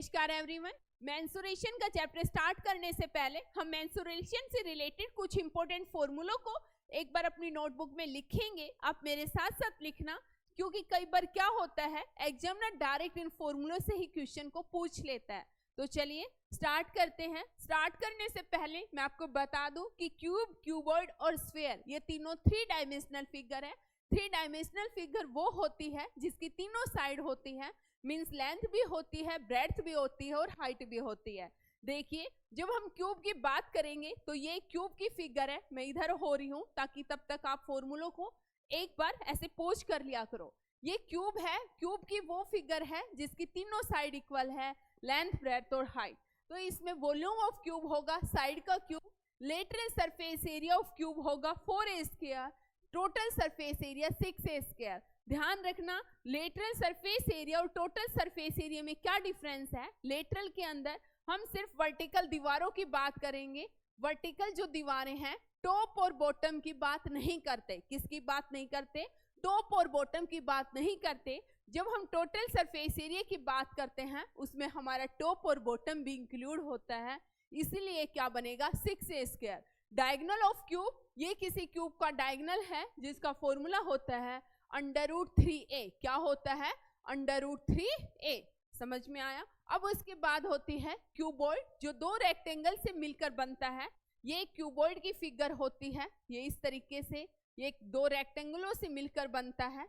नमस्कार everyone. Mensuration का chapter start करने से पहले हम मेंसुरेशन से रिलेटेड कुछ इंपॉर्टेंट फॉर्मूलों को एक बार अपनी नोटबुक में लिखेंगे। आप मेरे साथ साथ लिखना, क्योंकि कई बार क्या होता है एग्जामिनर डायरेक्ट इन फॉर्मूलों से ही क्वेश्चन को पूछ लेता है। तो चलिए स्टार्ट करते हैं। स्टार्ट करने से पहले मैं आपको बता दूं कि क्यूब, क्यूबॉइड और स्फीयर ये तीनों 3 डायमेंशनल फिगर है। 3 डायमेंशनल फिगर वो होती है जिसकी तीनों साइड होती है, मीन्स लेंथ भी होती है, ब्रेड्थ भी होती है और हाइट भी होती है। देखिए जब हम क्यूब की बात करेंगे तो ये क्यूब की फिगर है। मैं इधर हो रही हूँ ताकि तब तक आप फॉर्मूलों को एक बार ऐसे पोच कर लिया करो। ये क्यूब है, क्यूब की वो फिगर है जिसकी तीनों साइड इक्वल है, लेंथ, ब्रेड्थ और हाइट। तो इसमें वॉल्यूम ऑफ क्यूब होगा साइड का cube, lateral surface area of cube होगा 4a square, total surface area 6a square. ध्यान रखना लेटरल सरफेस एरिया और टोटल सरफेस एरिया में क्या डिफरेंस है। लेटरल के अंदर हम सिर्फ वर्टिकल दीवारों की बात करेंगे। वर्टिकल जो दीवारें हैं टॉप और बॉटम की बात नहीं करते। किसकी बात नहीं करते? टॉप और बॉटम की बात नहीं करते। जब हम टोटल सरफेस एरिया की बात करते हैं उसमें हमारा टॉप और बॉटम भी इंक्लूड होता है, इसीलिए क्या बनेगा 6a square. Diagonal of cube, ये किसी क्यूब का डायगोनल है जिसका फॉर्मूला होता है √3a। क्या होता है? √3a। समझ में आया? अब उसके बाद होती है क्यूबॉइड, जो 2 रेक्टेंगल से मिलकर बनता है। ये क्यूबॉइड की फिगर होती है, ये इस तरीके से, ये 2 रेक्टेंगलों से मिलकर बनता है।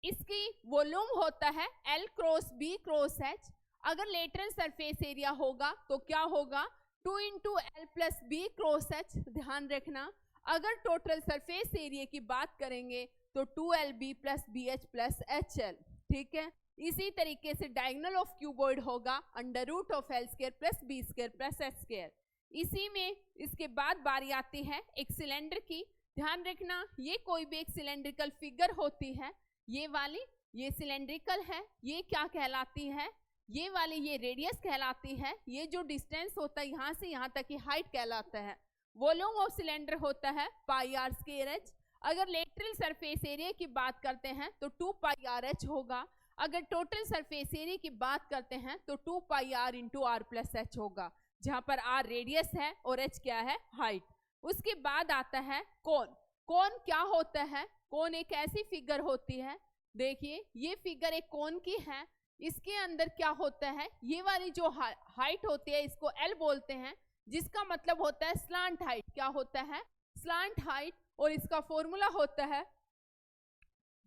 इसकी वॉल्यूम होता है L cross B cross H। अगर लेटरल सरफेस एरिया होगा तो क्या होगा 2 × L + B क्रॉस H। ध्यान रखना अगर टोटल सरफेस एरिया की बात करेंगे तो 2LB + BH + HL। ठीक है, इसी तरीके से डायगोनल ऑफ क्यूबॉइड होगा √L² + B² + H²। इसी में इसके बाद बारी आती है एक सिलेंडर की। ध्यान रखना ये कोई भी एक सिलेंड्रिकल फिगर होती है, ये वाली ये सिलेंड्रिकल है, ये क्या कहलाती है? ये वाली ये रेडियस कहलाती है। ये जो डिस्टेंस होता है यहाँ से यहाँ तक की हाइट कहलाता है। वॉल्यूम ऑफ सिलेंडर होता है πr²h। अगर लेटरल सरफेस एरिया की बात करते हैं तो 2πrh होगा। अगर टोटल सरफेस एरिया की बात करते हैं तो 2πr × r + h होगा, जहां पर r रेडियस है और h क्या है? हाइट। उसके बाद आता है कोन। कोन क्या होता है? कोन एक ऐसी फिगर होती है, देखिए ये फिगर एक कोन की है। इसके अंदर क्या होता है, ये वाली जो हाइट होती है इसको L बोलते हैं, जिसका मतलब होता है स्लांट हाइट। क्या होता है? Slant height. और इसका फॉर्मूला होता है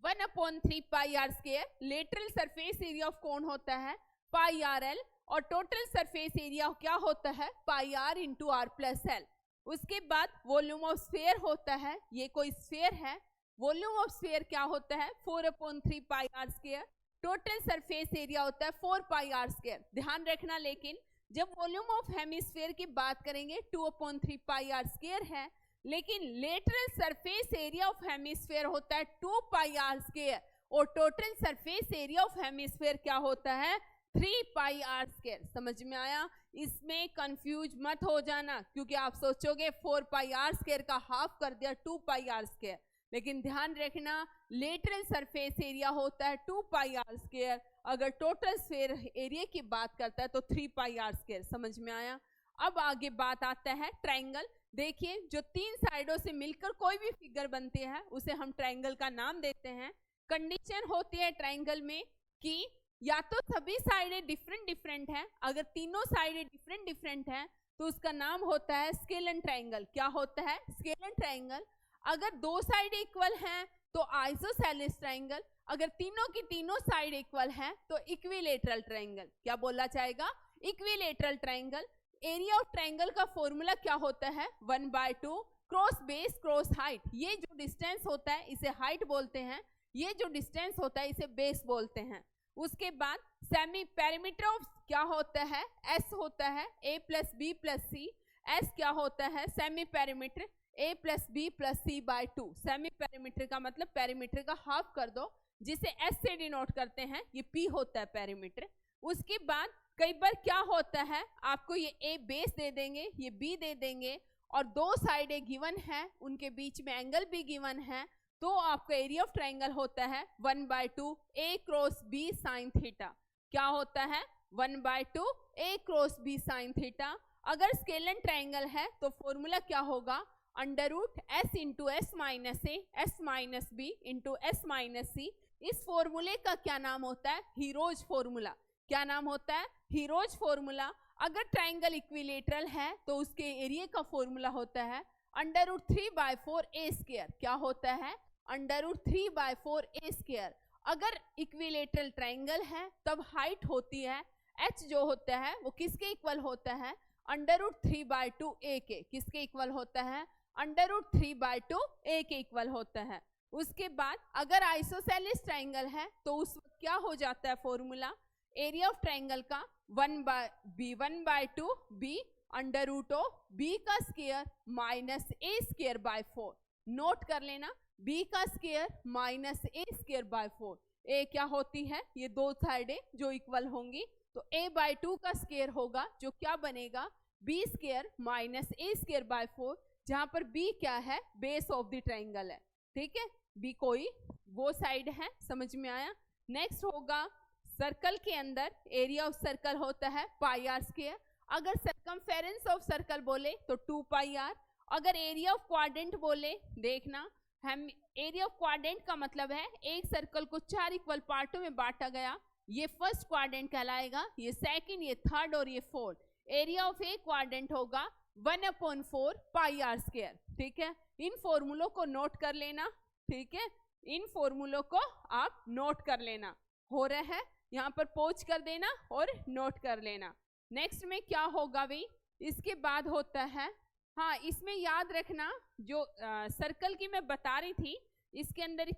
1/3πr²। Lateral surface area of cone होता है πrl और टोटल सरफेस एरिया क्या होता है πr × r + l। उसके बाद वॉल्यूम ऑफ स्फीयर होता है, ये कोई स्फीयर है, वॉल्यूम ऑफ स्फीयर क्या होता है 4/3πr²। टोटल सरफेस एरिया होता है 4πr²। ध्यान रखना लेकिन जब वॉल्यूम ऑफ हेमिस्फीयर की बात करेंगे 2/3πr² है, लेकिन lateral surface area of hemisphere होता है 2πr² और total surface area of hemisphere क्या होता है 3πr²। समझ में आया? इसमें कंफ्यूज मत हो जाना, क्योंकि आप सोचोगे 4πr² का हाफ कर दिया 2πr², लेकिन ध्यान रखना लेटरल सरफेस एरिया होता है 2πr²। अगर टोटल स्फीयर एरिया की बात करता है तो 3πr²। समझ में आया? अब आगे बात आता है ट्रायंगल। देखिए जो 3 साइडों से मिलकर कोई भी फिगर बनती है उसे हम ट्रायंगल का नाम देते हैं। कंडीशन होती है ट्रायंगल में कि या तो सभी साइडें डिफरेंट हैं, अगर तीनों साइडें डिफरेंट हैं तो उसका नाम होता है स्केलन ट्रायंगल। क्या होता है? Scalene triangle. अगर 2 साइड इक्वल हैं तो आइसोसेलेस ट्रायंगल। अगर तीनों की तीनों साइड इक्वल हैं तो इक्विलेटरल ट्रायंगल। क्या बोला जाएगा? Equilateral triangle. Area of triangle का फॉर्मूला क्या होता है 1/2 क्रॉस बेस क्रॉस हाइट। ये जो डिस्टेंस होता है इसे हाइट बोलते हैं, ये जो डिस्टेंस होता है इसे बेस बोलते हैं। उसके बाद सेमी पेरीमीटर ऑफ क्या होता है S होता है A + B + C। S क्या होता है? Semi perimeter A + B + C/2। Semi perimeter का मतलब पेरीमीटर का हाफ कर दो, जिसे S से डिनोट करते हैं, ये P होता है पेरीमीटर। उसके बाद कई बार क्या होता है आपको ये A बेस दे देंगे, ये B दे देंगे और 2 साइडें गिवन है, उनके बीच में एंगल भी गिवन है, तो आपका एरिया ऑफ ट्रायंगल होता है 1/2 A क्रॉस B sin θ। क्या होता है? 1/2 a cross b sine theta. अगर स्केलन ट्राइंगल है तो फॉर्मूला क्या होगा, under root s into S minus A S minus B into S minus C. इस फॉर्मूले का क्या नाम होता है, हीरोज फॉर्मूला। क्या नाम होता है, हीरोज फॉर्मूला। अगर ट्राइंगल इक्विलेटरल है तो उसके एरिया का फॉर्मूला होता है अंडर रूट 3/4 ए स्क्वायर। क्या होता है, अंडर रूट 3/4 ए स्क्वायर। अगर इक्विलेटरल ट्राइंगल है तब हाइट होती है h जो होता है वो किसके इक्वल होता है, अंडर रूट 3/2 ए के। किसके इक्वल होता है, अंडर रूट 3/2 ए के इक्वल होता है। उसके बाद अगर आइसोसेलेस ट्राइंगल है तो उस वक्त क्या हो जाता है फॉर्मूला, एरिया ऑफ ट्राइंगल का 1/2 b under root of b का square minus a square by 4। Note कर लेना, b का square minus a square by 4। a क्या होती है, ये दो साइडें जो इक्वल होंगी, तो a/2 का स्क्वायर होगा जो क्या बनेगा, b square minus a square by 4, जहां पर b क्या है, बेस ऑफ द ट्राइंगल है। ठीक है, b कोई वो साइड है, समझ में आया। नेक्स्ट होगा सर्कल के अंदर एरिया ऑफ सर्कल होता है पाई आर स्क्वायर। अगर सर्कमफेरेंस ऑफ सर्कल बोले तो 2 पाई आर। अगर एरिया ऑफ क्वाड्रेंट बोले, देखना हम एरिया ऑफ क्वाड्रेंट का मतलब है एक सर्कल को 4 इक्वल पार्टों में बांटा गया, ये फर्स्ट क्वाड्रेंट कहलाएगा, ये सेकंड, ये थर्ड और ये fourth. Area of A quadrant होगा 1/4 पाई आर स्क्वायर। ठीक है, इन फॉर्मूलों को नोट कर लेना। ठीक है, इन फॉर्मूलों को आप नोट कर लेना। हो रहा है, यहाँ पर पोच कर देना और नोट कर लेना। नेक्स्ट में क्या होगा भाई, इसके बाद होता है, हाँ इसमें याद रखना जो सर्कल की मैं बता रही थी, इसके अंदर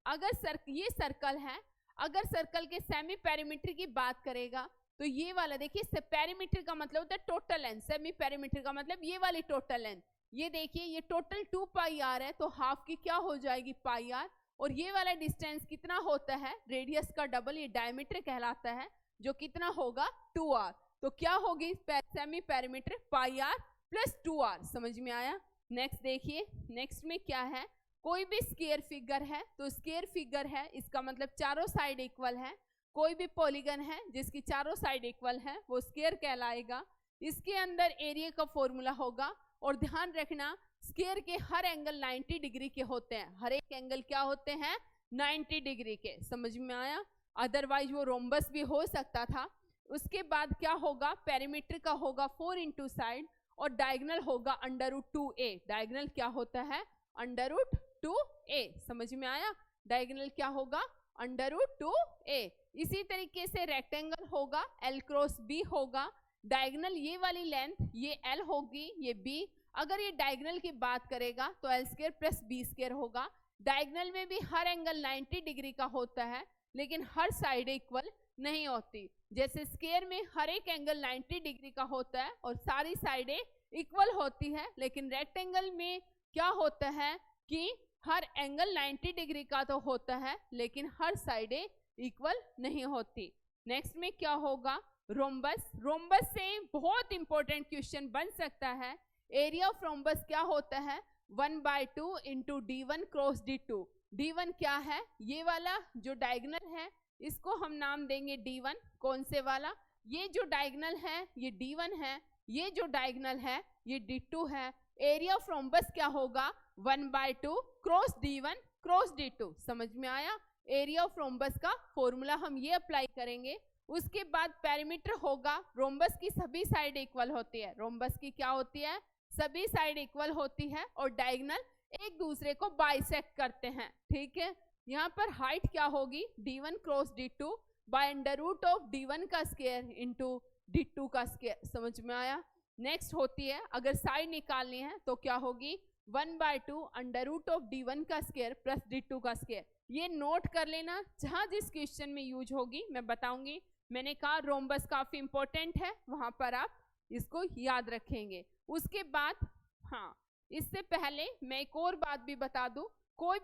अगर ये सर्कल है, अगर सर्कल के सेमी पेरीमीटर की बात करेगा तो ये वाला देखिए, पेरीमीटर का मतलब होता है टोटल लेंथ, सेमी पेरीमीटर का मतलब ये वाली टोटल लेंथ। ये देखिए ये टोटल 2 पाई आर है, तो हाफ की क्या हो जाएगी, पाई आर। और ये वाला डिस्टेंस कितना होता है, रेडियस का डबल, ये डायमीटर कहलाता है, जो कितना होगा 2r। तो क्या होगी semi perimeter, pi r plus 2r। समझ में आया। नेक्स्ट देखिए, नेक्स्ट में क्या है, कोई भी स्क्वायर फिगर है तो स्क्वायर फिगर है इसका मतलब चारों साइड इक्वल है। कोई भी पॉलीगन है जिसकी चारों साइड इक्वल है वो स्क्वायर कहलाएगा। इसके अंदर एरिया का फॉर्मूला होगा, और ध्यान रखना स्क्वायर के हर एंगल 90 डिग्री के होते हैं, हर एक एंगल क्या होते हैं, 90 डिग्री के। समझ में आया, अदरवाइज वो रोम्बस भी हो सकता था। उसके बाद क्या होगा, पेरीमीटर का होगा 4 इंटू साइड, और डायगोनल होगा अंडर रूट 2a। डायगोनल क्या होता है, अंडर रूट 2a। समझ में आया, डायगोनल क्या होगा, अंडर रूट 2a। इसी तरीके से रेक्टेंगल होगा l क्रॉस b होगा, डायगोनल ये वाली लेंथ ये l होगी, ये b। अगर ये डायगोनल की बात करेगा तो l square plus b square होगा। डायगोनल में भी हर एंगल 90 डिग्री का होता है, लेकिन हर साइड इक्वल नहीं होती। जैसे स्क्वायर में हर एक एंगल 90 डिग्री का होता है और सारी साइडें इक्वल होती है, लेकिन रेक्टेंगल में क्या होता है कि हर एंगल 90 डिग्री का तो होता है, लेकिन हर साइडें इक्वल नहीं होती। नेक्स्ट में क्या होगा, रोम्बस। रोम्बस से बहुत इंपॉर्टेंट क्वेश्चन बन सकता है। एरिया ऑफ रोम्बस क्या होता है, 1/2 into d1 cross d2। d1 क्या है, ये वाला जो डायगोनल है इसको हम नाम देंगे d1। कौन से वाला, ये जो डायगोनल है ये d1 है, ये जो डायगोनल है ये d2 है। एरिया ऑफ रोम्बस क्या होगा, 1/2 क्रॉस d1 क्रॉस d2। समझ में आया, एरिया ऑफ रोम्बस का फॉर्मूला हम ये अप्लाई करेंगे। उसके बाद पेरीमीटर होगा, रोम्बस की सभी साइड इक्वल होती है। रोम्बस की क्या होती है, सभी साइड इक्वल होती है, और डायगोनल एक दूसरे को बाइसेक्ट करते हैं। ठीक है, यहाँ पर हाइट क्या होगी, d1 cross d2 by under root of d1 का स्क्वायर इंटू d2 का स्क्वायर। समझ में आया। नेक्स्ट होती है, अगर साइड निकालनी है तो क्या होगी, 1/2 अंडर रूट ऑफ d1 का स्क्वायर प्लस d2 का स्क्वायर। ये नोट कर लेना, जहां जिस क्वेश्चन में यूज होगी मैं बताऊंगी। मैंने कहा रोम्बस काफी इंपॉर्टेंट है, वहां पर आप इसको याद रखेंगे। उसके बाद हाँ, इससे पहले मैं एक और बात भी बता दूं, कोई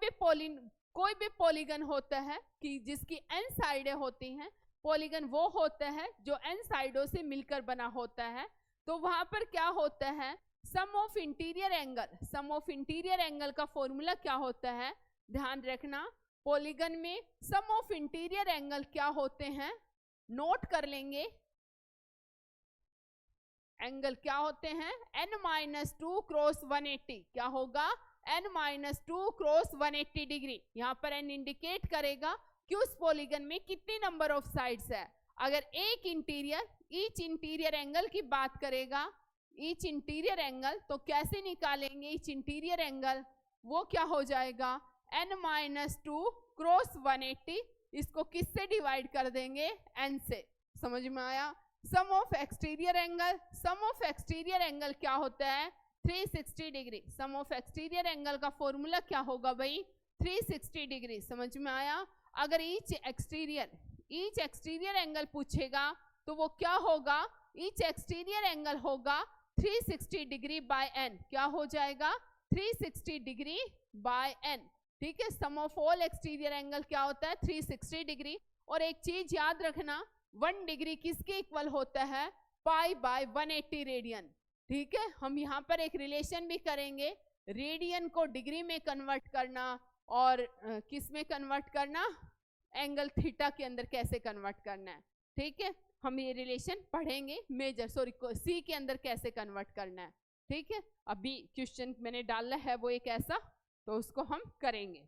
भी पॉलीगन होता है कि जिसकी n साइडें होती हैं, पॉलीगन वो होता है जो n साइडों से मिलकर बना होता है। तो वहां पर क्या होता है, sum of interior angle. Sum of interior angle का फॉर्मूला क्या होता है, ध्यान रखना, पॉलीगन में सम ऑफ इंटीरियर एंगल क्या होते हैं, नोट कर लेंगे एंगल क्या होते हैं, n-2 क्रॉस 180, क्या होगा n-2 क्रॉस 180 डिग्री। यहाँ पर n इंडिकेट करेगा कि उस पॉलीगन में कितनी नंबर ऑफ साइड्स है। अगर एक इंटीरियर, ईच इंटीरियर एंगल की बात करेगा, ईच इंटीरियर एंगल, तो कैसे निकालेंगे ईच इंटीरियर एंगल, वो क्या हो जाएगा n-2 क्रॉस 180, इसको किससे डिवाइड कर देंगे, n से। समझ में आया। Sum of exterior angle, sum of exterior angle क्या होता है 360 degree. Sum of exterior angle का फॉर्मूला क्या होगा भाई 360 डिग्री। समझ में आया। अगर ईच एक्सटीरियर एंगल पूछेगा तो वो क्या होगा, ईच एक्सटीरियर एंगल होगा 360 डिग्री बाय n, क्या हो जाएगा 360 डिग्री बाय n। ठीक है, sum of all exterior angle क्या होता है 360 डिग्री। और एक चीज याद रखना, 1 डिग्री किसके इक्वल होता है, पाई बाय 180 रेडियन। ठीक है, हम यहाँ पर एक रिलेशन भी करेंगे, रेडियन को डिग्री में कन्वर्ट करना और किस में कन्वर्ट करना, एंगल थीटा के अंदर कैसे कन्वर्ट करना है। ठीक है, हम ये रिलेशन पढ़ेंगे, सी के अंदर कैसे कन्वर्ट करना है। ठीक है, अभी क्वेश्चन मैंने डाला है वो एक ऐसा, तो उसको हम करेंगे।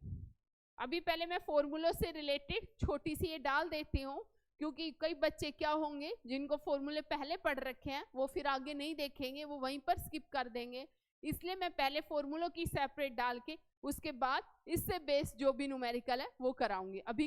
अभी पहले मैं फॉर्मूलों से रिलेटेड छोटी सी ये डाल देती हूँ, क्योंकि कई बच्चे क्या होंगे जिनको फॉर्मूले पहले पढ़ रखे हैं वो फिर आगे नहीं देखेंगे, वो वहीं पर स्किप कर देंगे। इसलिए मैं पहले फॉर्मूलों की सेपरेट डाल के उसके बाद इससे बेस जो भी न्यूमेरिकल है वो कराऊंगी। अभी